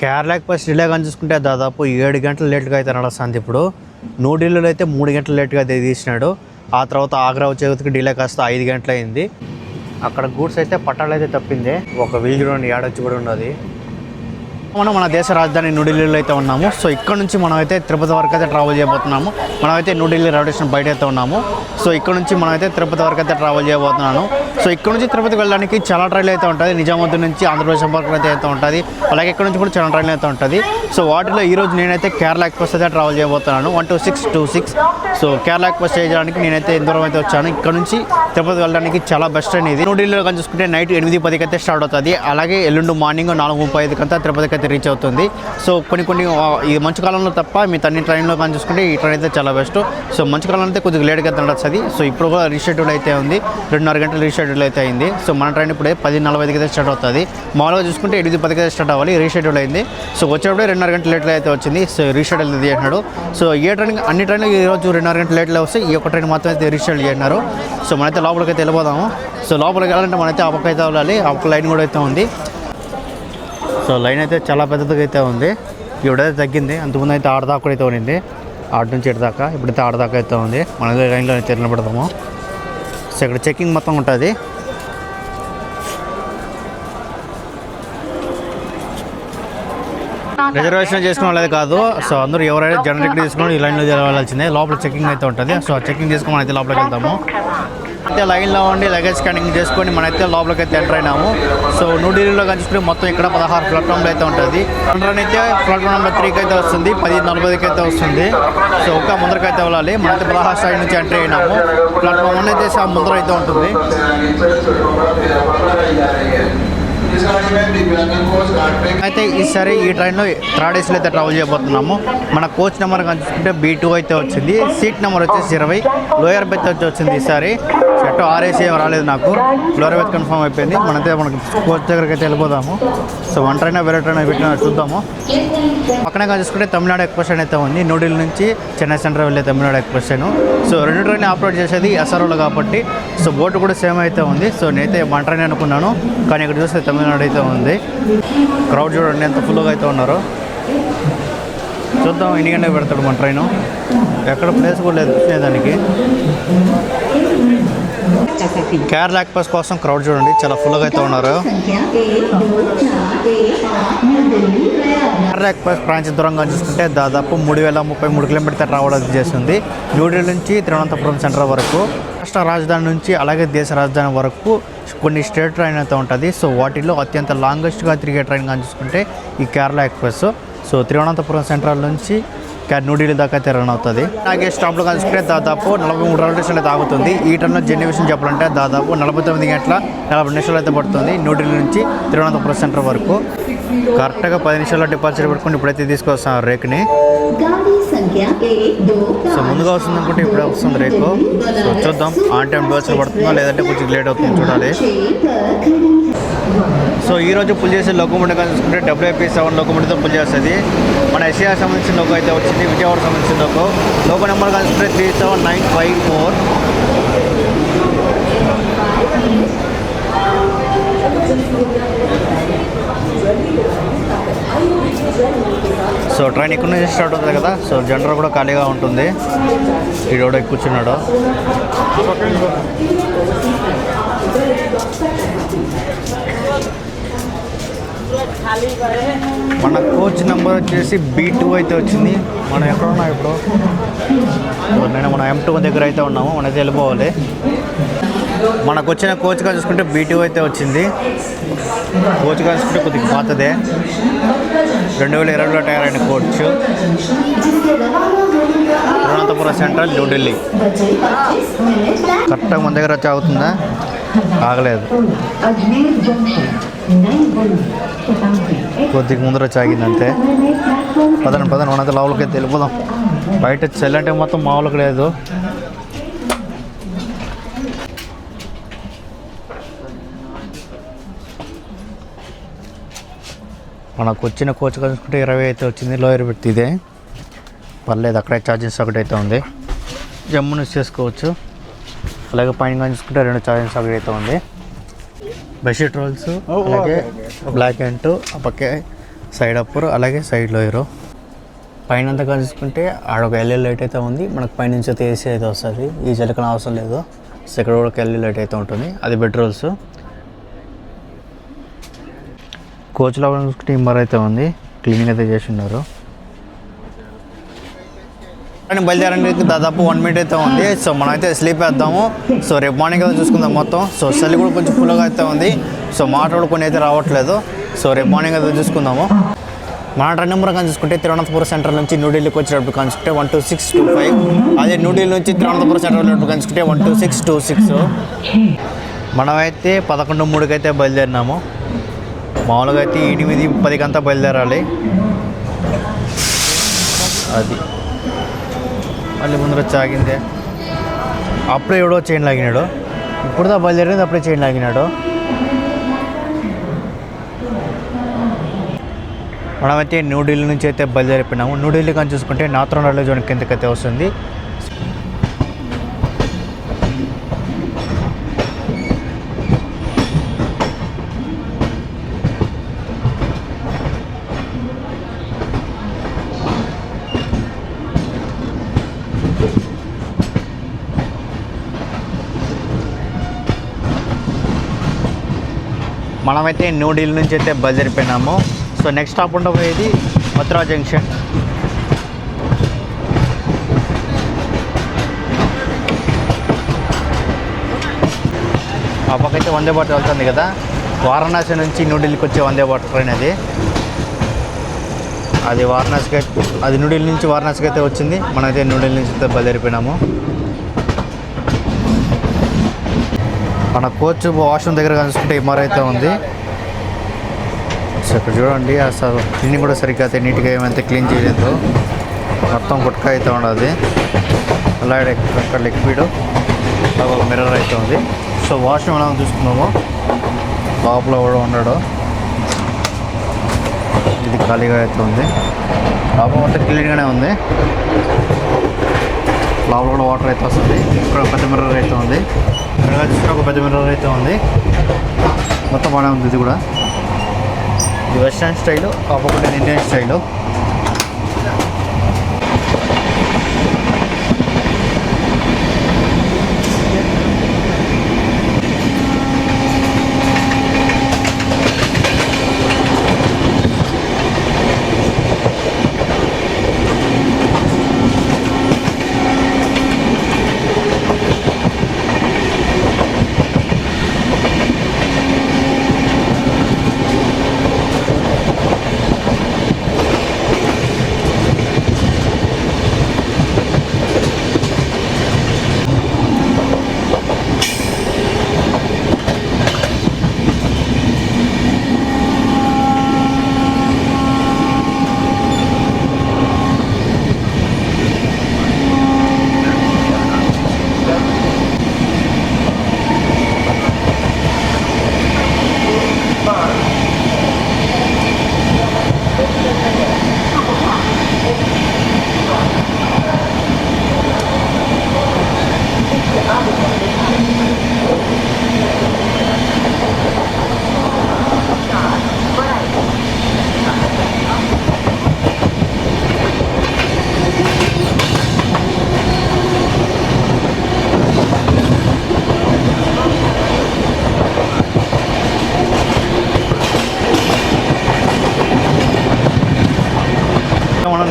Kerala express delay కానీ చూసుకుంటే దాదాపు 7 గంటలు లేట్గా అయితే నడుస్తుంది. ఇప్పుడు న్యూఢిల్లీలో అయితే 3 గంటలు లేట్గా అయితే తీసినాడు. ఆ తర్వాత ఆగ్రా వచ్చేందుకు డిలే కాస్త 5 గంటలు అయింది. అక్కడ గూడ్స్ అయితే పట్టాలు అయితే తప్పింది. ఒక వీల్ చూడండి ఏడొచ్చి కూడా ఉన్నది. మనం మన దేశ రాజధాని న్యూఢిల్లీలో అయితే ఉన్నాము. సో ఇక్కడ నుంచి మనం అయితే తిరుపతి వరకు అయితే ట్రావెల్ చేయబోతున్నాము. మనమైతే న్యూఢిల్లీ రైల్వే స్టేషన్ బయట అయితే ఉన్నాము. సో ఇక్కడ నుంచి మనమైతే తిరుపతి వరకు అయితే ట్రావెల్ చేయబోతున్నాను. సో ఇక్కడ నుంచి తిరుపతికి వెళ్ళడానికి చాలా ట్రైన్లు అయితే ఉంటుంది. నిజామాబాద్ నుంచి ఆంధ్రప్రదేశ్ వరకు అయితే ఉంటుంది. అలాగే ఇక్కడ నుంచి కూడా చాలా ట్రైన్లు అయితే ఉంటుంది. సో వాటిలో ఈరోజు నేనైతే కేరళ ఎక్స్ప్రెస్ అయితే ట్రావెల్ చేయబోతున్నాను. 12626. సో కేరళ ఎక్స్ప్రెస్ చేయడానికి నేనైతే దూరం అయితే వచ్చాను. ఇక్కడ నుంచి తిరుపతి వెళ్ళడానికి చాలా బెస్ట్ ట్రైన్ ఇది. న్యూఢిల్లీలో కానీ చూసుకుంటే నైట్ 8:10కి అయితే స్టార్ట్ అవుతుంది. అలాగే ఎల్లుండి మార్నింగ్ 4:35 అంతా తిరుపతికి అయితే రీచ్ అవుతుంది. సో కొన్ని ఈ మంచు కాలంలో తప్ప మీ అన్ని ట్రైన్లో కానీ చూసుకుంటే ఈ ట్రైన్ అయితే చాలా బెస్ట్. సో మంచు కాలంలో అయితే కొద్దిగా లేట్గా అయితే నడుస్తుంది. సో ఇప్పుడు కూడా రీషెడ్యూల్ అయితే ఉంది. 2.5 గంటలు రీషెడ్యూల్ అయితే అయింది. సో మన ట్రైన్ ఇప్పుడు 10:45కి అయితే స్టార్ట్ అవుతుంది. మామూలుగా చూసుకుంటే 8:10కి అయితే స్టార్ట్ అవ్వాలి. రీషెడ్యూల్ అయింది. సో వచ్చేటప్పుడు 2.5 గంటలు లేట్గా అయితే వచ్చింది. సో రీషెడ్యూల్ అయితే చేసినాడు. సో ఏ ట్రైన్ అన్ని ట్రైన్లు ఈరోజు 2.5 గంటలు లేట్లో వస్తే ఈ ఒక్క ట్రైన్ మాత్రం అయితే రీషెడ్యూల్ చేసినారు. సో మనైతే లోపలికి అయితే వెళ్ళిపోదాము. సో లోపలికి వెళ్ళాలంటే మనైతే ఆ పక్క అయితే వెళ్ళాలి. ఆ పక్క లైన్ కూడా అయితే ఉంది. సో లైన్ అయితే చాలా పెద్దదిగా అయితే ఉంది. ఇప్పుడైతే తగ్గింది. అంతకుముందు అయితే ఆడదాకా కూడా అయితే ఉండింది. ఆడ నుంచి ఇటుదాకా ఇప్పుడైతే ఆడదాకా అయితే ఉంది. మన లైన్లో అయితే నిలబడతాము. సో ఇక్కడ చెకింగ్ మొత్తం ఉంటుంది. రిజర్వేషన్ చేసుకున్న వాళ్ళది కాదు. సో అందరూ ఎవరైనా జనరల్ టికెట్ తీసుకుని ఈ లైన్లో వెళ్ళాల్సిందే. లోపల చెకింగ్ అయితే ఉంటుంది. సో ఆ చెకింగ్ చేసుకుని మనైతే లోపలికి వెళ్తాము. అయితే లైన్లో ఉండి లగేజ్ స్కానింగ్ చేసుకొని మనైతే లోపలికి అయితే ఎంటర్ అయినాము. సో న్యూఢిల్లీలో కనిపిస్తే మొత్తం ఇక్కడ 16 ప్లాట్ఫామ్లు అయితే ఉంటుంది. ట్రైన్ అయితే ప్లాట్ఫామ్ నెంబర్ 3కి అయితే వస్తుంది. 10:40కి అయితే వస్తుంది. సో ఒక ముందరకైతే వెళ్ళాలి. మనైతే 16 సైడ్ నుంచి ఎంటర్ అయినాము. ప్లాట్ఫామ్ 1 అయితే ముందర అయితే ఉంటుంది. అయితే ఈసారి ఈ ట్రైన్లో థర్డ్ ఏసీలో అయితే ట్రావెల్ చేయబోతున్నాము. మన కోచ్ నెంబర్ కనుకుంటే B2 అయితే వచ్చింది. సీట్ నెంబర్ వచ్చేసి 20. లోయర్ బెత్ వచ్చి వచ్చింది. ఈసారి షర్ట్ RAC ఏం రాలేదు నాకు. లోయర్ బెత్ కన్ఫర్మ్ అయిపోయింది. మనైతే మనకి కోచ్ దగ్గరికి అయితే వెళ్ళిపోదాము. సో వన్ ట్రైన్ వేరే ట్రైన్ పెట్టిన చూద్దాము. పక్కనే చూసుకుంటే తమిళనాడు ఎక్స్ప్రెస్ అయితే ఉంది. న్యూఢిల్లీ నుంచి చెన్నై సెంట్రల్ వెళ్ళే Tamil Nadu express. So 2 train operate చేసేది SROలో కాబట్టి సో బోర్డు కూడా సేమ్ అయితే ఉంది. సో నేనైతే వన్ ట్రైన్ అనుకున్నాను, కానీ ఇక్కడ చూస్తే తమిళనాడు అయితే ఉంది. క్రౌడ్ చూడండి ఎంత ఫుల్గా అయితే ఉన్నారు. చూద్దాం ఎన్ని గంటలకు పెడతాడు మన ట్రైను. ఎక్కడ ప్లేస్ కూడా లేదు దానికి. కేరళ ఎక్స్ప్రెస్ కోసం క్రౌడ్ చూడండి చాలా ఫుల్గా అయితే ఉన్నారు. కేరళ ఎక్స్ప్రెస్ ప్రాంతం దూరంగా చూసుకుంటే దాదాపు 3033 కిలోమీటర్ రావడం చేస్తుంది. న్యూఢిల్లీ నుంచి తిరువనంతపురం సెంట్రల్ వరకు, రాష్ట్ర రాజధాని నుంచి అలాగే దేశ రాజధాని వరకు కొన్ని స్టేట్ ట్రైన్ అయితే ఉంటుంది. సో వాటిలో అత్యంత లాంగెస్ట్గా తిరిగే ట్రైన్ కానీ చూసుకుంటే ఈ Kerala express. So Thiruvananthapuram central నుంచి న్యూఢిల్లీ దాకా అయితే రన్ అవుతుంది. అలాగే స్టాప్లో కలుసుకుంటే దాదాపు 43 రైల్వే స్టేషన్ అయితే ఆగుతుంది. ఈ ట్రైన్లో జర్నీ చెప్పాలంటే దాదాపు 49 గంటల 40 నిమిషాలు అయితే పడుతుంది న్యూఢిల్లీ నుంచి తిరువనంతపురం సెంటర్ వరకు. కరెక్ట్గా 10 నిమిషాల్లో డిపార్చర్ పెట్టుకుని ఇప్పుడైతే తీసుకొస్తాం రేకుని. సో ముందుగా వస్తుంది అనుకుంటే ఇప్పుడే వస్తుంది రేకు. సో చూద్దాం ఆన్ టైం డిపార్చర్ పడుతుందో లేదంటే కొంచెం లేట్ అవుతుంది చూడాలి. సో ఈరోజు పుల్ చేసే లోకోమోటివ్ చూసుకుంటే WIP7 లోకోమోటివ్తో పుల్ చేస్తుంది. మన SCR సంబంధించిన లోకో అయితే వచ్చింది. విజయవాడ సంబంధించిన లోకో నెంబర్ కలుసుకుంటే 37954. సో ట్రైన్ ఇక్కడ నుంచి స్టార్ట్ అవుతుంది కదా. సో జనరల్ కూడా ఖాళీగా ఉంటుంది. ఈడోడ కూర్చున్నాడు. మన కోచ్ నెంబర్ వచ్చేసి B2 అయితే వచ్చింది. మనం ఎక్కడ ఉన్నాం ఇప్పుడు? మనం M2 దగ్గర అయితే ఉన్నాము. మనైతే వెళ్ళిపోవాలి. మనకు వచ్చిన కోచ్గా చూసుకుంటే B2 అయితే వచ్చింది. కోచ్గా చూసుకుంటే కొద్దిగా పాతదే, 2020లో తయారైన కోచ్. తిరువనంతపురం సెంట్రల్ న్యూఢిల్లీ. కరెక్ట్గా మన దగ్గర వచ్చి ఆగుతుందా? ఆగలేదు, కొద్దిగా ముందర వచ్చి ఆగింది అంతే. పదండి మనైతే లోపలికి అయితే వెళ్ళిపోదాం. బయట చెల్లంటే మొత్తం మామూలుగా లేదు. మనకు వచ్చిన కోచ్ చూసుకుంటే 20 అయితే వచ్చింది. లోయర్ బెర్త్ ఇదే, పర్లేదు. అక్కడే ఛార్జింగ్ సాకెట్ అయితే ఉంది. జమ్మును చేసుకోవచ్చు. అలాగే పైన చూసుకుంటే 2 ఛార్జింగ్ సాకెట్ అయితే ఉంది. బెడ్షీట్ రోల్స్, అలాగే బ్లాక్ అండ్ ఆ పక్కే సైడ్ అప్పర్ అలాగే సైడ్లో హీరో. పైన అంతా చూసుకుంటే ఆడొక ఎల్ఈడి లైట్ అయితే ఉంది. మనకు పైనుంచి అయితే ఏసీ అయితే వస్తుంది. ఈ చిలకన అవసరం లేదు. సో ఇక్కడ కూడా ఒక ఎల్ఈడి లైట్ అయితే ఉంటుంది. అది బెడ్రోల్స్. కోచ్లో చూసుకుంటే టిమ్మర్ అయితే ఉంది. క్లీనింగ్ అయితే చేసి ఉన్నారు. కానీ బయలుదేరడానికి దాదాపు 1 minute అయితే ఉంది. సో మనం అయితే స్లీప్ వేద్దాము. సో రేపు మార్నింగ్ అయితే చూసుకుందాం మొత్తం. సో చలి కూడా కొంచెం ఫుల్గా అయితే ఉంది. సో మాట కూడా కొన్ని అయితే రావట్లేదు. సో రేపు మార్నింగ్ అయితే చూసుకుందాము. మన ట్రైన్ నెంబర్ కానీ చూసుకుంటే తిరువనంతపురం సెంటర్ నుంచి న్యూఢిల్లీకి వచ్చేటప్పుడు కనుకుంటే 12625. అదే న్యూఢిల్లీ నుంచి తిరువనంతపురం సెంటర్ వెళ్ళేటప్పుడు కనుకుంటే 12626. మనమైతే 11:03కి అయితే బయలుదేరినాము. మామూలుగా అయితే 8:10కి అంతా బయలుదేరాలి. అది మళ్ళీ ముందర వచ్చి ఆగిందే. అప్పుడే ఎవడో చైన్ లాగినాడు. ఇప్పుడుదా బయలుదేరింది, అప్పుడే చైన్ లాగినాడు. మనమైతే న్యూఢిల్లీ నుంచి అయితే బయలుదేరిపోయినాము. న్యూఢిల్లీ కానీ చూసుకుంటే నార్థన్ రైల్వే జోన్ కిందకైతే వస్తుంది. మనమైతే న్యూఢిల్లీ నుంచి అయితే బయలుదేరిపోయినాము. సో నెక్స్ట్ స్టాప్ ఉండబోయేది మథురా జంక్షన్. ఆ పక్కైతే వందే భారత్ వెళ్తుంది కదా. వారణాసి నుంచి న్యూఢిల్లీకి వచ్చే వందే భారత్ ట్రైన్ అది వారణాసికి, అది న్యూఢిల్లీ నుంచి వారణాసికి అయితే వచ్చింది. మనమైతే న్యూఢిల్లీ నుంచి అయితే బయలుదేరిపోయినాము. మన కోచ్ వాష్రూమ్ దగ్గర కలుసుకుంటే ఎంఆర్ అయితే ఉంది. సో ఇక్కడ చూడండి, అసలు క్లీనింగ్ కూడా సరిగ్గా అయితే నీట్గా ఏమైతే క్లీన్ చేయలేదు. మొత్తం గుట్క అయితే ఉండదు. అలాగే అక్కడ లిక్విడ్ ఒక మిర్రర్ అయితే ఉంది. సో వాష్రూమ్ ఎలా చూసుకున్నాము, లోపల కూడా ఉన్నాడు. ఇది ఖాళీగా అయితే ఉంది. లోపల మొత్తం క్లీన్గానే ఉంది. లోపల కూడా వాటర్ అయితే వస్తుంది. ఇక్కడ పెద్ద మిర్రర్ అయితే ఉంది. ఇక్కడ చూసుకున్న ఒక పెద్ద మిర్రర్ అయితే ఉంది. మొత్తం బాగానే ఉంది. ఇది కూడా ఇది వెస్టర్న్ స్టైలు, కాకపోతే ఇండియన్ స్టైలు.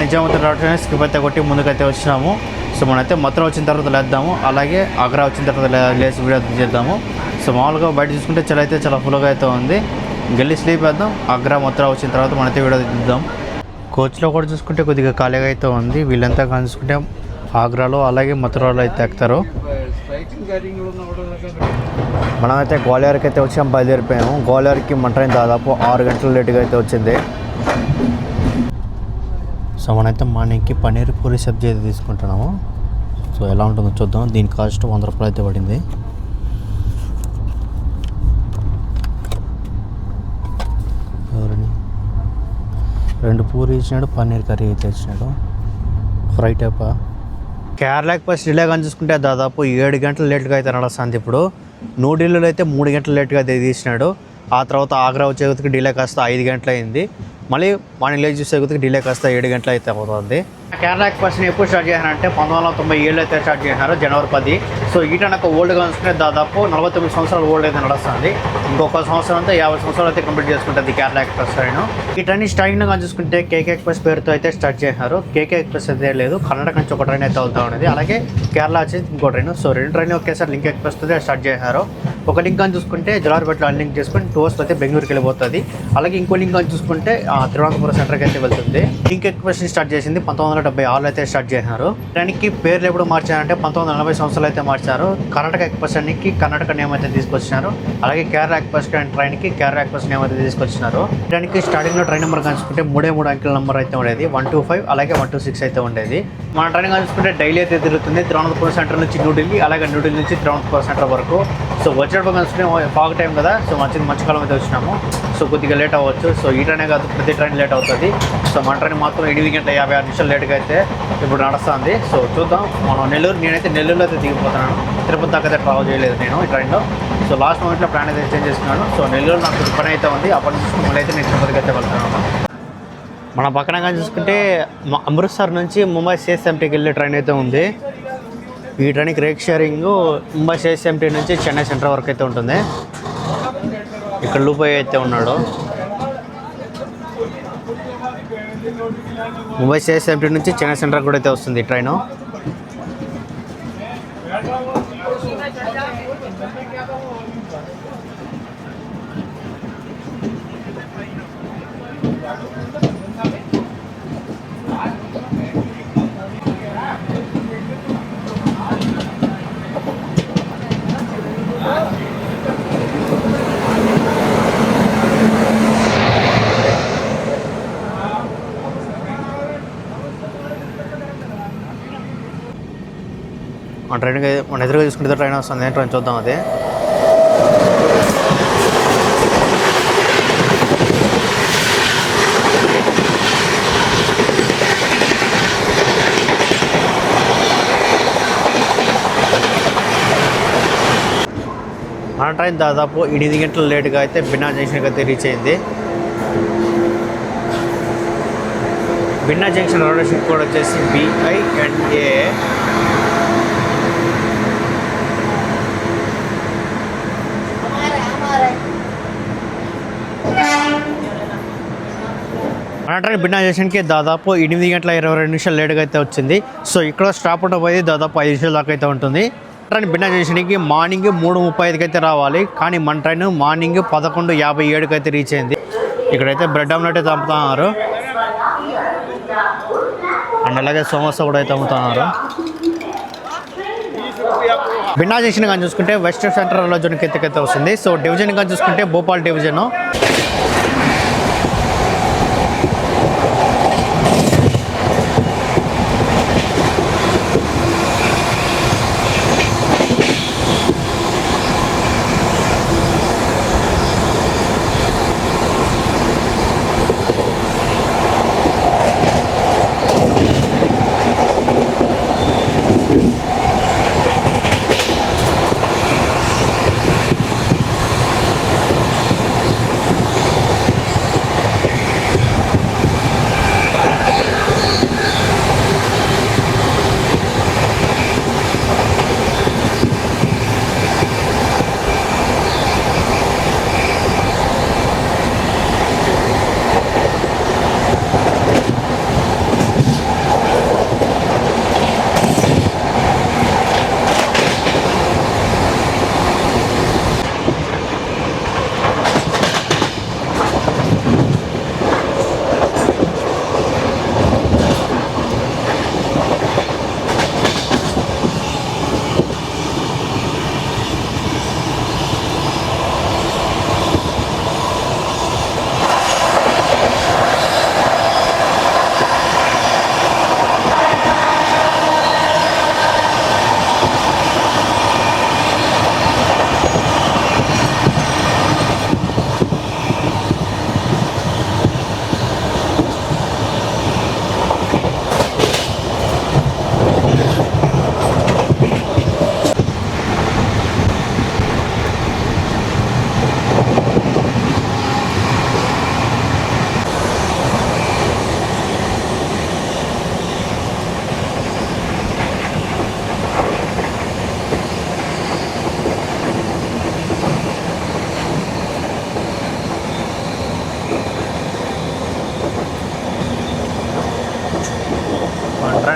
నిజామాబాద్ రావడం స్కిప్ అయితే కొట్టి ముందుకైతే వచ్చినాము. సో మనమైతే మొత్తం వచ్చిన తర్వాత లేద్దాము, అలాగే ఆగ్రా వచ్చిన తర్వాత లేసి వీడియో చేద్దాము. సో మామూలుగా బయట చూసుకుంటే చలి అయితే చాలా ఫుల్గా అయితే ఉంది. గెల్లి స్లీప్ వేద్దాం. ఆగ్రా మొత్తం వచ్చిన తర్వాత మనైతే వీడియో తీద్దాం. కోచ్లో కూడా చూసుకుంటే కొద్దిగా ఖాళీగా అయితే ఉంది. వీళ్ళంతా కానీ చూసుకుంటే ఆగ్రాలో అలాగే మథురాలో అయితే ఎక్కుతారు. మనమైతే గ్వాలియర్కి అయితే వచ్చాము, బయలుదేరిపోయాము. గ్వాలియర్కి మన ట్రైన్ దాదాపు 6 గంటల లేటుగా అయితే వచ్చింది. సో మనమైతే మార్నింగ్కి పన్నీర్ పూరి సబ్జీ అయితే తీసుకుంటున్నాము. సో ఎలా ఉంటుందో చూద్దాం. దీని కాస్ట్ 100 రూపాయలు అయితే పడింది. ఎవరని 2 పూరి ఇచ్చినాడు, పన్నీర్ కర్రీ అయితే ఇచ్చినాడు. ఫ్రై టైపా. కేరళకి ఫస్ట్ డిలే కానీ చూసుకుంటే దాదాపు 7 గంటలు లేట్గా అయితే నడుస్తుంది. ఇప్పుడు న్యూఢిల్లీలో అయితే 3 గంటలు లేట్గా అయితే తీసినాడు. ఆ తర్వాత ఆగ్రా వచ్చేందుకు డిలే కాస్త 5 గంటలు అయింది. మళ్ళీ మార్నింగ్ లేచి చూసే కొద్దిగా డిలే కాస్త 7 గంటలు అయితే అవుతుంది. కేరళ ఎక్స్ప్రెస్ని ఎప్పుడు స్టార్ట్ చేశారంటే 1997 అయితే స్టార్ట్ చేశారు, జనవరి 10. సో ఈ ట్రైన్ ఒక ఓల్డ్గా ఉంచుకునే దాదాపు 49 సంవత్సరాలు ఓల్డ్ అయితే నడుస్తుంది. ఇంకొక సంవత్సరం అయితే 50 సంవత్సరాలు అయితే కంప్లీట్ చేసుకుంటుంది కేరళ ఎక్స్ప్రెస్ ట్రైన్. ఈ ట్రైన్ స్టార్టింగ్గా చూసుకుంటే కేకే ఎక్స్ప్రెస్ పేరుతో అయితే స్టార్ట్ చేశారు. కేకే ఎక్స్ప్రెస్ అయితే లేదు, కర్ణాటక నుంచి ఒక ట్రైన్ అయితే వెళ్తూ ఉండేది. అలాగే కేరళ వచ్చేసి ఇంకో ట్రైన్. సో 2 ట్రైన్ ఒకేసారి లింక్ ఎక్స్ప్రెస్ అయితే స్టార్ట్ చేశారు. ఒక లింక్ అని చూసుకుంటే జలార్పేటలో అన్లింక్ చేసుకుని టూర్స్ అయితే బెంగళూరుకి వెళ్ళిపోతుంది. అలాగే ఇంకో లింక్ అని చూసుకుంటే తిరువనంతపురం సెంటర్కి అయితే వెళ్తుంది. లింక్ ఎక్స్ప్రెస్ స్టార్ట్ చేసింది 1976 అయితే స్టార్ట్ చేశారు. ట్రైన్కి పేర్లు ఎప్పుడు మార్చారంటే 1940 సంవత్సరాలు అయితే మార్చారు. కర్ణాటక ఎక్స్ప్రెస్ ట్రైన్కి కర్ణాటక నేమ్ అయితే తీసుకొచ్చినారు. అలాగే కేరళ ఎక్స్ప్రెస్ ట్రైన్కి కేరళ ఎక్స్ప్రెస్ నేమ్ అయితే తీసుకొచ్చినారు. ట్రైన్కి స్టార్టింగ్లో ట్రైన్ నెంబర్ కనుకుంటే 3 అంకెల నెంబర్ అయితే ఉండేది. 125 అలాగే 126 అయితే ఉండేది. మన ట్రైన్ కనుకుంటే డైలీ అయితే తిరుగుతుంది తిరువనంతపురం సెంటర్ నుంచి న్యూఢిల్లీ, అలాగే న్యూఢిల్లీ నుంచి తిరువనంతపురం సెంటర్ వరకు. సో వచ్చేటప్పుడు కనుకుంటే ఫాగ్ టైం కదా, సో మంచి కాలం అయితే వచ్చినాము. సో కొద్దిగా లేట్ అవ్వచ్చు. సో ఈ ట్రైనే కాదు, ప్రతి ట్రైన్ లేట్ అవుతుంది. సో మన ట్రైన్ మాత్రం 8 గంటల 56 నిమిషాలు లేట్గా అయితే ఇప్పుడు నడుస్తుంది. సో చూద్దాం. మనం నేనైతే నెల్లూరులో అయితే దిగిపోతున్నాను. తిరుపతి దాకా అయితే ట్రావెల్ చేయలేదు నేను ఈ ట్రైన్లో. సో లాస్ట్ మూమెంట్లో ప్లాన్ అయితే చేంజ్ చేసుకున్నాను. సో నెల్లూరు నాకు పని అయితే ఉంది, అప్పటి నుంచి మళ్ళీ అయితే నేను తిరుపతికి అయితే వెళ్తున్నాను. మన పక్కన కానీ చూసుకుంటే అమృత్సర్ నుంచి ముంబై సిఎస్ఎంటీకి వెళ్ళే ట్రైన్ అయితే ఉంది. ఈ ట్రైన్కి రేక్ షేరింగ్ ముంబై సిఎస్ఎంటీ నుంచి చెన్నై సెంట్రల్ వరకు అయితే ఉంటుంది. ఇక్కడ లూపై అయితే ఉన్నాడు. ముంబై సిఎస్ఎంటీ నుంచి చెన్నై సెంట్రల్ కూడా అయితే వస్తుంది ఈ ట్రైను. మన ఎదురుగా చూసుకుంటే ట్రైన్ వస్తుంది. ట్రైన్ చూద్దాం. అది మన ట్రైన్ దాదాపు 8 గంటలు లేట్గా అయితే బిన్నా జంక్షన్కి అయితే రీచ్ అయింది. బిన్నా జంక్షన్ రోడ్ కోడ్ వచ్చేసి BINA. మన ట్రైన్ బిన్నా జంక్షన్కి దాదాపు 8 గంటల 22 నిమిషాలు లేట్గా అయితే వచ్చింది. సో ఇక్కడ స్టాప్ ఉండబోయేది దాదాపు 5 నిమిషాల దాకా అయితే ఉంటుంది. ట్రైన్ బిన్నా జంక్షన్కి మార్నింగ్ 3:35కి అయితే రావాలి, కానీ మన ట్రైన్ మార్నింగ్ 11:57కి అయితే రీచ్ అయింది. ఇక్కడైతే బ్రెడ్ ఆమ్లెట్ అయితే అమ్ముతున్నారు అండ్ అలాగే సమోసా కూడా అయితే అమ్ముతున్నారు. బిన్నా జంక్షన్ కానీ చూసుకుంటే వెస్ట్ సెంట్రల్ రైల్వే జోన్కి అయితే వస్తుంది. సో డివిజన్ కానీ చూసుకుంటే భోపాల్ డివిజను.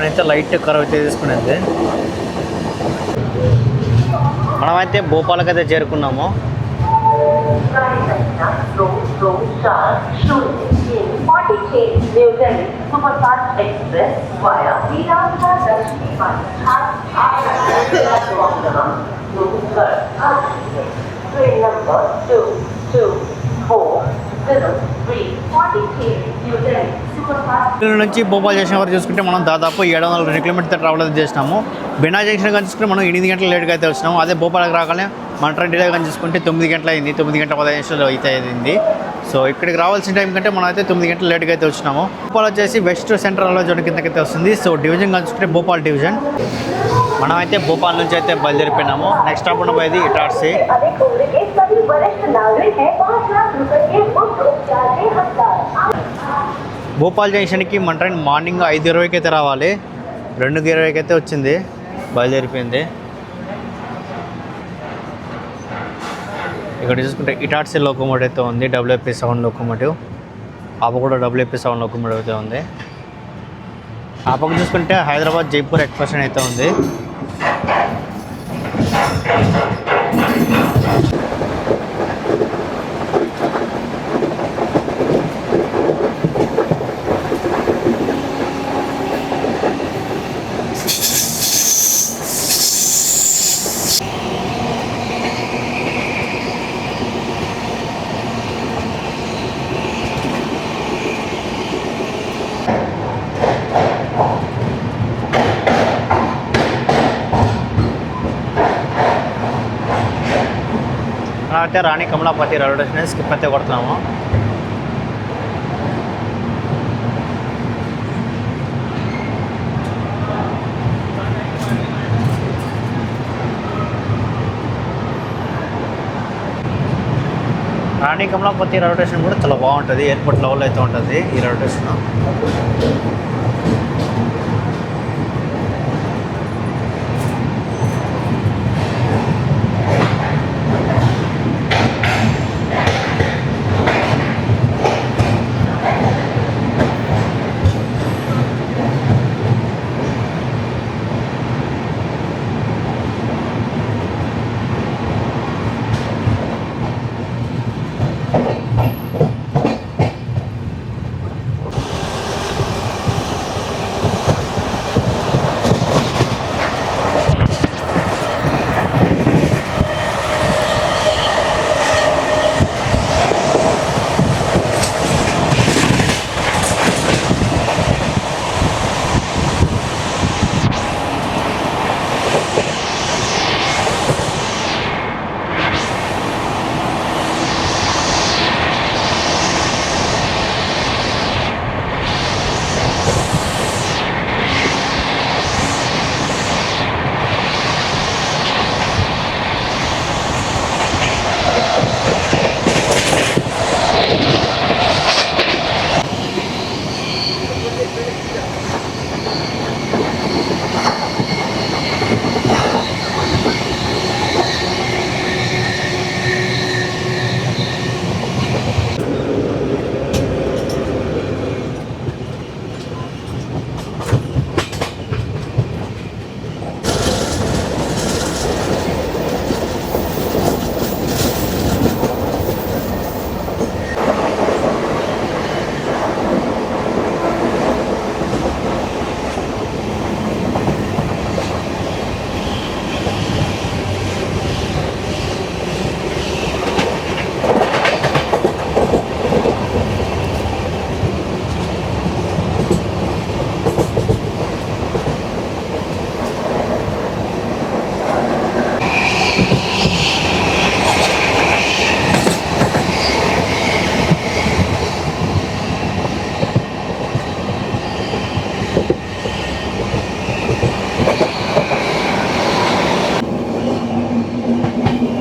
అయితే లైట్ కర్వ్ అయితే తీసుకునేది. మనమైతే భోపాల్కైతే చేరుకున్నాము. నుంచి భోపాల్ జంక్షన్ వరకు చూసుకుంటే మనం దాదాపు 702 కిలోమీటర్ ట్రావెల్ అయితే చేసినాము. బినా జంక్షన్ కానీ చూసుకుంటే మనం 8 గంటల లేట్గా అయితే వచ్చినాము. అదే భోపాల్కి రాగానే మన ట్రైన్ డిలే కానీ చూసుకుంటే 9 గంటలు అయింది, 9 గంటల 15 నిమిషాలు అయితే అయింది. సో ఇక్కడికి రావాల్సిన టైం కంటే మనం అయితే 9 గంటలు లేట్గా అయితే వచ్చినాము. భోపాల్ వచ్చేసి వెస్ట్ సెంట్రల్ జోన్ కిందకైతే వస్తుంది. సో డివిజన్ కానీ చూసుకుంటే భోపాల్ డివిజన్. మనం అయితే భోపాల్ నుంచి అయితే బయలుదేరిపోయినాము. నెక్స్ట్ స్టాప్ ఉండబోయేది ఇటార్సీ. భోపాల్ జంక్షన్కి మన ట్రైన్ మార్నింగ్ 5:20కి అయితే రావాలి. 2:20కి అయితే వచ్చింది, బయలుదేరిపోయింది. ఇక్కడ చూసుకుంటే ఇటార్సీ లోకోమోటివ్ అయితే ఉంది, WFP7 లోకోమోటివ్. ఆప కూడా WFP7 లోకోమోటివ్ అయితే ఉంది. ఆ పక్క చూసుకుంటే హైదరాబాద్ జైపూర్ ఎక్స్ప్రెస్ అయితే ఉంది. అయితే రాణి కమలాపతి రైల్వే స్టేషన్ స్కిప్ అయితే కొడుతున్నాము. రాణి కమలాపతి రైల్వే స్టేషన్ కూడా చాలా బాగుంటుంది. ఎయిర్పోర్ట్ లెవెల్ అయితే ఉంటుంది ఈ రైల్వే స్టేషన్.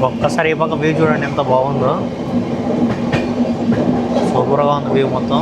ఒక్కసారి ఈ పక్క వ్యూ చూడండి ఎంత బాగుందో. సూపర్గా ఉంది వ్యూ మొత్తం.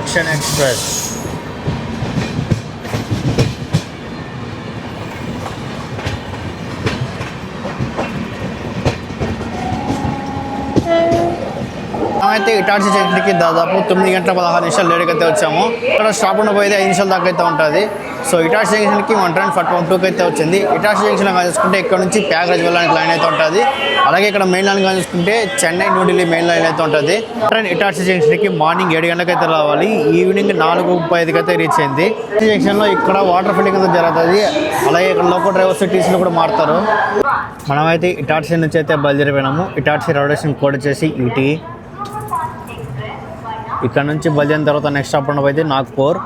దక్షిణ ఎక్స్ప్రెస్. అయితే ఇటాచి జంక్షన్కి దాదాపు 9 గంటల 16 నిమిషాలు లేట్గా అయితే వచ్చాము. ఇక్కడ స్టాప్ ఉన్న పోయితే 5 నిమిషాల దాకా అయితే ఉంటుంది. సో ఇటాచి జంక్షన్కి 1 ట్రైన్ 112కి అయితే వచ్చింది. ఇటాచి జంక్షన్ చూసుకుంటే ఇక్కడ నుంచి ప్యాగరాజ్ వెళ్ళడానికి లైన్ అయితే ఉంటుంది. అలాగే ఇక్కడ మెయిన్ లైన్ చూసుకుంటే Chennai new Delhi main line అయితే ఉంటుంది. ట్రైన్ ఇటాచి జంక్షన్కి మార్నింగ్ 7 గంటలకు అయితే రావాలి. ఈవినింగ్ 4:35కి అయితే రీచ్ అయింది. ఇటాచి జంక్షన్లో ఇక్కడ వాటర్ ఫిల్లింగ్ అయితే జరుగుతుంది. అలాగే ఇక్కడ లోకల్ డ్రైవర్స్ టీసీలు కూడా మారుతారు. మనమైతే ఇటాచి నుంచి అయితే బయలుదేరిపోయినాము. ఇటాచి రైల్వే స్టేషన్ కోడ్ వచ్చేసి ఈటీ. ఇక్కడ నుంచి బయలుదేరిన తర్వాత నెక్స్ట్ స్టాప్ ఉండబోతే నాగ్పూర్.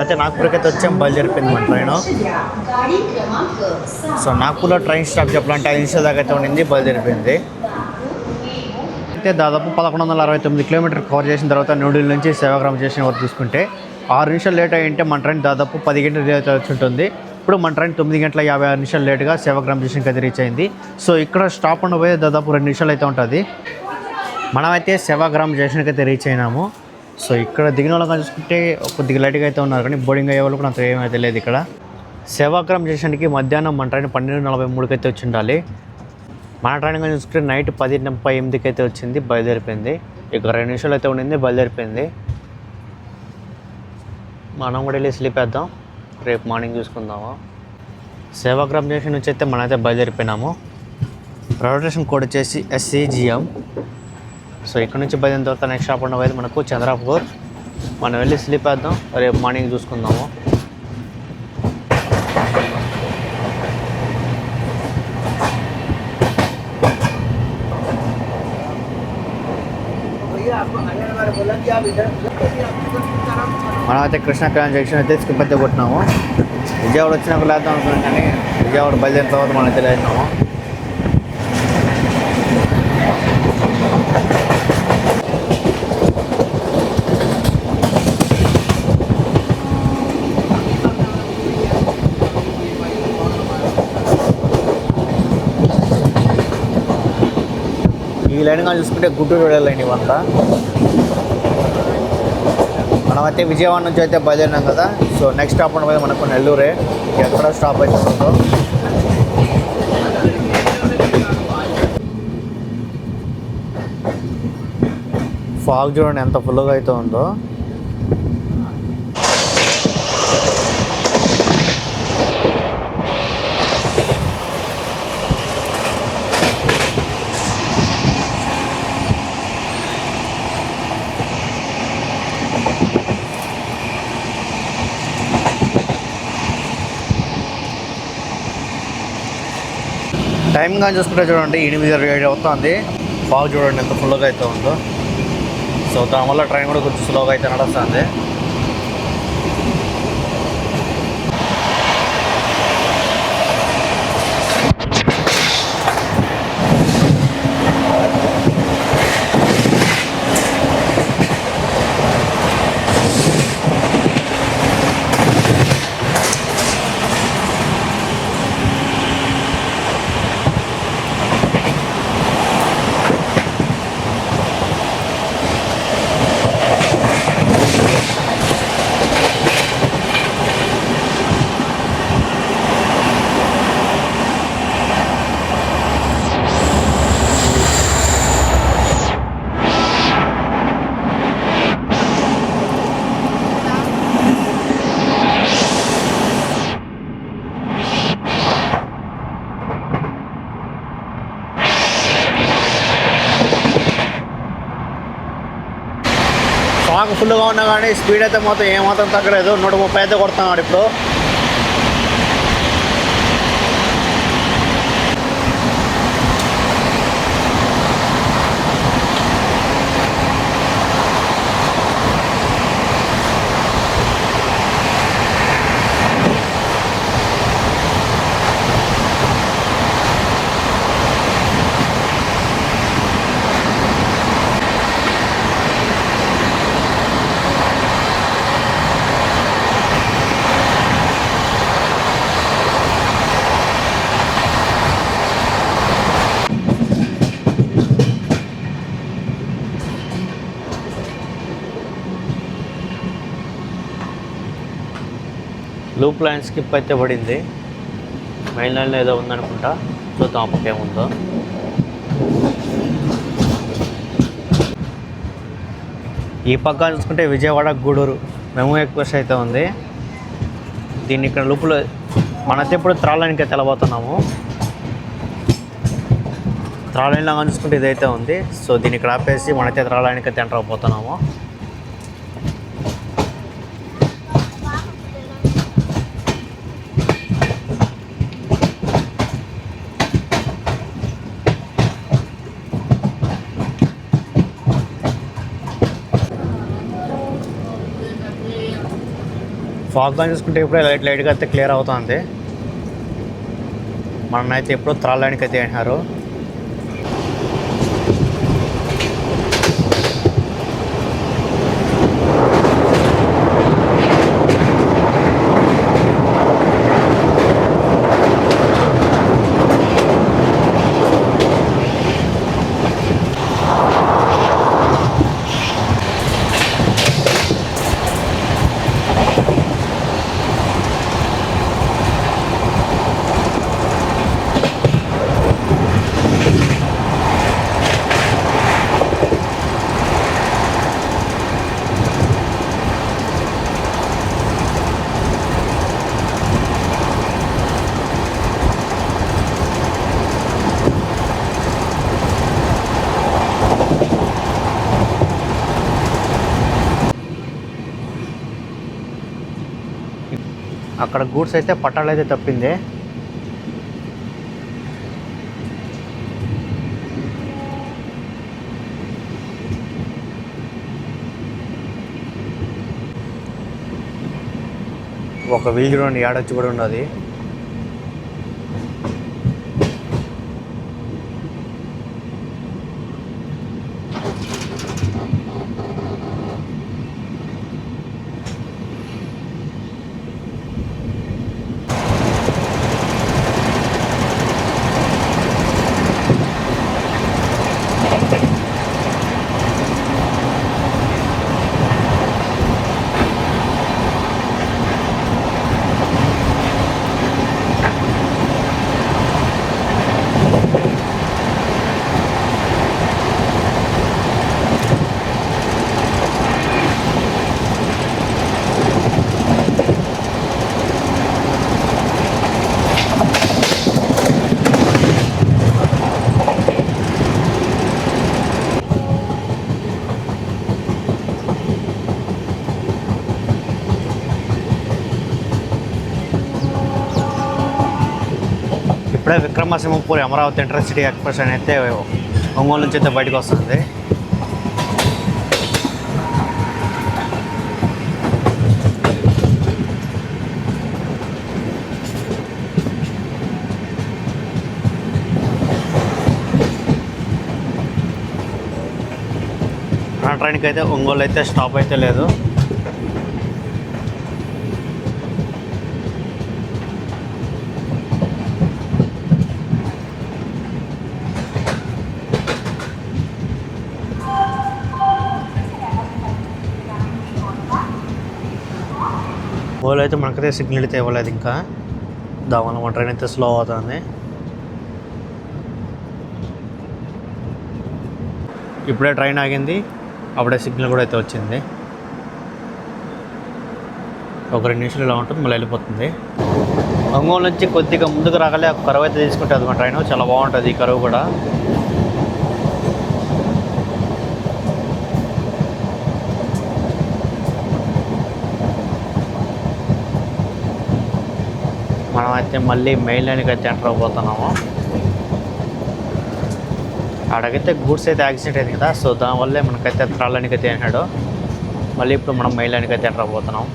అయితే నాగ్పూర్కి అయితే వచ్చాం. బయలుదేరిపోయింది మన ట్రైన్. సో నాగ్పూర్లో ట్రైన్ స్టాప్ చెప్పాలంటే 5 నిమిషాల దాకా అయితే ఉండింది. బయలుదేరిపోయింది. అయితే దాదాపు 1169 కిలోమీటర్ కవర్ చేసిన తర్వాత న్యూఢిల్లీ నుంచి సేవాగ్రామ్ స్టేషన్ వరకు చూసుకుంటే 6 నిమిషాలు లేట్ అయ్యింటే మన ట్రైన్ దాదాపు 10 గంటలు అయితే వచ్చి ఉంటుంది. ఇప్పుడు మన ట్రైన్ 9 గంటల 56 నిమిషాలు లేట్గా సేవాగ్రామ్ స్టేషన్కి అయితే రీచ్ అయింది. సో ఇక్కడ స్టాప్ ఉండబోయే దాదాపు 2 నిమిషాలు అయితే ఉంటుంది. మనమైతే సేవాగ్రామ్ స్టేషన్కి అయితే రీచ్ అయినాము. సో ఇక్కడ దిగిన వాళ్ళని చూసుకుంటే కొద్దిగా లైట్గా అయితే ఉన్నారు, కానీ బోర్డింగ్ అయ్యే వాళ్ళు కూడా అంత ఏమైతే లేదు. ఇక్కడ సేవాగ్రామ్ స్టేషన్కి మధ్యాహ్నం మన ట్రైన్ 12:43కి అయితే వచ్చి ఉండాలి. మన ట్రైన్ చూసుకుంటే నైట్ 10:38కి అయితే వచ్చింది. బయలుదేరిపోయింది. ఇక 2 నిమిషాలు అయితే ఉండింది. బయలుదేరిపోయింది. మనం కూడా వెళ్ళి స్లీప్ వేద్దాం, రేపు మార్నింగ్ చూసుకుందాము. సేవాగ్రామ్ స్టేషన్ నుంచి అయితే మనమైతే బయలుదేరిపోయినాము. రైల్వే స్టేషన్ కోడ్ వచ్చేసి SCGM. సో ఇక్కడ నుంచి బయలుదేరిన తర్వాత నెక్స్ట్ స్టాప్ ఉండబోయేది మనకు చంద్రాపూర్. మనం వెళ్ళి స్లీప్ వేద్దాం, రేపు మార్నింగ్ చూసుకుందాము. మనం అయితే కృష్ణాకళ జంక్షన్ అయితే స్కిప్ అయితే కొట్టినాము. విజయవాడ వచ్చినాక లేద్దాం అనుకున్నాం, కానీ విజయవాడ బయలుదేరిన తర్వాత మనం అయితే లేచినాము. ఈ లైన్గా చూసుకుంటే గుంటూరు వెళ్ళాలండి ఇవంతా. మనమైతే విజయవాడ నుంచి అయితే బయలుదేరినాం కదా. సో నెక్స్ట్ స్టాప్ ఉండబోయేది మనకు నెల్లూరే. ఎక్కడ స్టాప్ అయితే ఉందో ఫాగ్ చూడండి ఎంత ఫుల్గా అయితే ఉందో. టైం కానీ చూసుకుంటే చూడండి 8:07 అవుతుంది. ఫాగ్ చూడండి ఎంత ఫుల్గా అయితే ఉందో. సో దానివల్ల ట్రైన్ కూడా కొంచెం స్లోగా అయితే నడుస్తుంది. ఫాగ్ ఫుల్గా ఉన్నా కానీ స్పీడ్ అయితే మొత్తం ఏమాత్రం తగ్గలేదు. 130 అయితే కొడుతున్నాడు ఇప్పుడు. లూప్ లైన్ స్కిప్ అయితే పడింది. మెయిన్ లైన్లో ఏదో ఉందనుకుంటా. చూద్దాం అప్పటికి ఏముందో. ఈ పక్క చూసుకుంటే విజయవాడ గూడూరు మెమో ఎక్స్ప్రెస్ అయితే ఉంది. దీన్ని ఇక్కడ లూపులో మనైతే ఇప్పుడు త్రాలైన్కి అయితే వెళ్ళబోతున్నాము. త్రాలైన్లో చూసుకుంటే ఇదైతే ఉంది. సో దీన్ని ఇక్కడ ఆపేసి మనైతే త్రాలైన్కి అయితే ఎంటర్ అయిపోతున్నాము. ఫాగ్ గా చూసుకుంటే ఇప్పుడే లైట్గా అయితే క్లియర్ అవుతుంది. మననైతే ఎప్పుడో త్రాలైన్కి అయితే అంటున్నారు. అక్కడ గూడ్స్ అయితే పట్టాలు అయితే తప్పింది. ఒక వీల్ చూడండి ఏడొచ్చి కూడా ఉన్నది. ఇప్పుడే విక్రమసింహపూర్ అమరావతి ఇంటర్సిటీ ఎక్స్ప్రెస్ అని అయితే ఒంగోలు నుంచి అయితే బయటకు వస్తుంది. నా ట్రైన్కి అయితే ఒంగోలు అయితే స్టాప్ అయితే లేదు. ఒంగోలు అయితే మనకైతే సిగ్నల్ అయితే ఇవ్వలేదు ఇంకా. దానివల్ల మన ట్రైన్ అయితే స్లో అవుతుంది. ఇప్పుడే ట్రైన్ ఆగింది, అప్పుడే సిగ్నల్ కూడా అయితే వచ్చింది. ఒక 2 నిమిషాలు ఇలా ఉంటుంది, మళ్ళీ వెళ్ళిపోతుంది. ఒంగోలు నుంచి కొద్దిగా ముందుకు రాగలే ఒక కరువు అయితే తీసుకుంటుంది మన ట్రైన్. చాలా బాగుంటుంది ఈ కరువు కూడా. మనం అయితే మళ్ళీ మెయిన్ లైన్కి అయితే ఎంటర్ అయిపోతున్నాము. అక్కడికైతే గూడ్స్ అయితే యాక్సిడెంట్ అయింది కదా, సో దానివల్లే మనకైతే థర్డ్ లైన్కి అయితే అయినాడు. మళ్ళీ ఇప్పుడు మనం మెయిన్ లైన్కి అయితే ఎంటర్ అయిపోతున్నాం.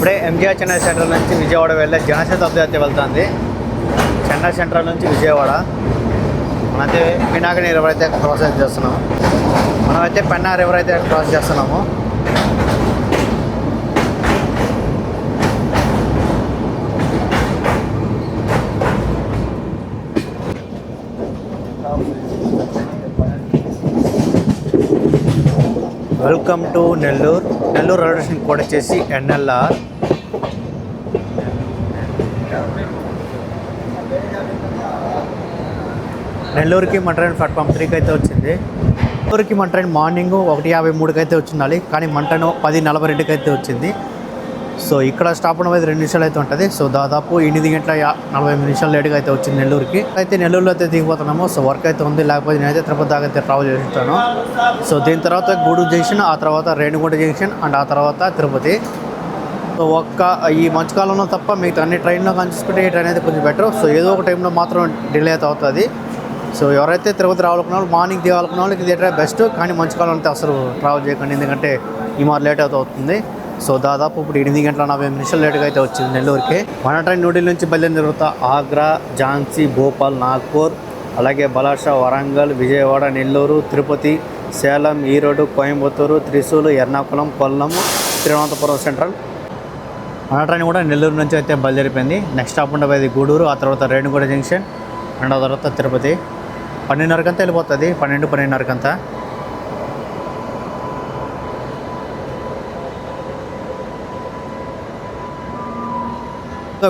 ఇప్పుడే ఎంజిఆర్ చెన్నై సెంట్రల్ నుంచి విజయవాడ వెళ్ళే జనశతాబ్ది అయితే వెళ్తుంది. చెన్నై సెంట్రల్ నుంచి విజయవాడ మనమైతే పినాకిని రివర్ అయితే క్రాస్ అయితే చేస్తున్నాము. మనమైతే పెన్నా రివర్ అయితే క్రాస్ చేస్తున్నాము. Welcome to Nellore. Nellore railway station code వచ్చేసి NLR. నెల్లూరుకి మన ట్రైన్ ప్లాట్ఫామ్ 3కి అయితే వచ్చింది. నెల్లూరుకి మన ట్రైన్ మార్నింగ్ 1:53కి అయితే వచ్చిండాలి, కానీ మన ట్రైన్ 10:42కి అయితే వచ్చింది. సో ఇక్కడ స్టాప్ అనేది 2 నిమిషాలు అయితే ఉంటుంది. సో దాదాపు 8:45 నిమిషాలు లేట్గా అయితే వచ్చింది నెల్లూరుకి. అయితే నెల్లూరులో అయితే దిగిపోతున్నాము. సో వర్క్ అయితే ఉంది, లేకపోతే నేనైతే తిరుపతి దాకా అయితే ట్రావెల్ చేస్తాను. సో దీని తర్వాత గూడూరు జంక్షన్, ఆ తర్వాత రేణిగుంట జంక్షన్ అండ్ ఆ తర్వాత తిరుపతి. సో ఈ మధ్యకాలంలో తప్ప మిగతా అన్ని ట్రైన్లో కానీ చూసుకుంటే ఈ ట్రైన్ అయితే కొంచెం బెటర్. సో ఏదో ఒక టైంలో మాత్రం డిలే అయితే అవుతుంది. సో ఎవరైతే తిరుపతి రావాలనుకున్న వాళ్ళు, మార్నింగ్ దిగాలనుకున్న వాళ్ళకి ఇది ట్రైన్ బెస్ట్. కానీ మధ్యకాలం అయితే అసలు ట్రావెల్ చేయకండి, ఎందుకంటే ఈ మారు లేట్ అవుతుంది. సో దాదాపు ఇప్పుడు 8:40 నిమిషాలు లేట్గా అయితే వచ్చింది నెల్లూరుకి. మన ట్రైన్ న్యూఢిల్లీ నుంచి బయలుదేరిన తర్వాత ఆగ్రా, ఝాన్సీ, భోపాల్, నాగ్పూర్, అలాగే బలాషా, వరంగల్, విజయవాడ, నెల్లూరు, తిరుపతి, సేలం, ఈరోడ్, కోయంబత్తూరు, త్రిశూల్, ఎర్నాకుళం, కొల్లం, తిరువనంతపురం సెంట్రల్. మన ట్రైన్ కూడా నెల్లూరు నుంచి అయితే బయలుదేరిపోయింది. నెక్స్ట్ స్టాప్ ఉండేది గూడూరు, ఆ తర్వాత రేణిగుంట జంక్షన్ అండ్ ఆ తర్వాత తిరుపతి. 12:30కంతా వెళ్ళిపోతుంది, 12:30కంతా.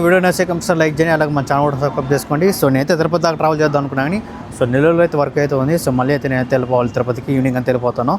వీడియో నచ్చే కంపల్సరీ లైక్ చేయండి, అలాగే మన ఛానల్ కూడా సబ్స్క్రైబ్ చేసుకోండి. సో నేనైతే తిరుపతి దాకా ట్రావెల్ చేద్దాం అనుకున్నాను, కానీ సో నెల్లూరులో అయితే వర్క్ అయితే ఉంది. సో మళ్ళీ అయితే నేనైతే వెళ్ళిపోవాలి తిరుపతికి, ఈవినింగ్ అంతా వెళ్ళిపోతాను.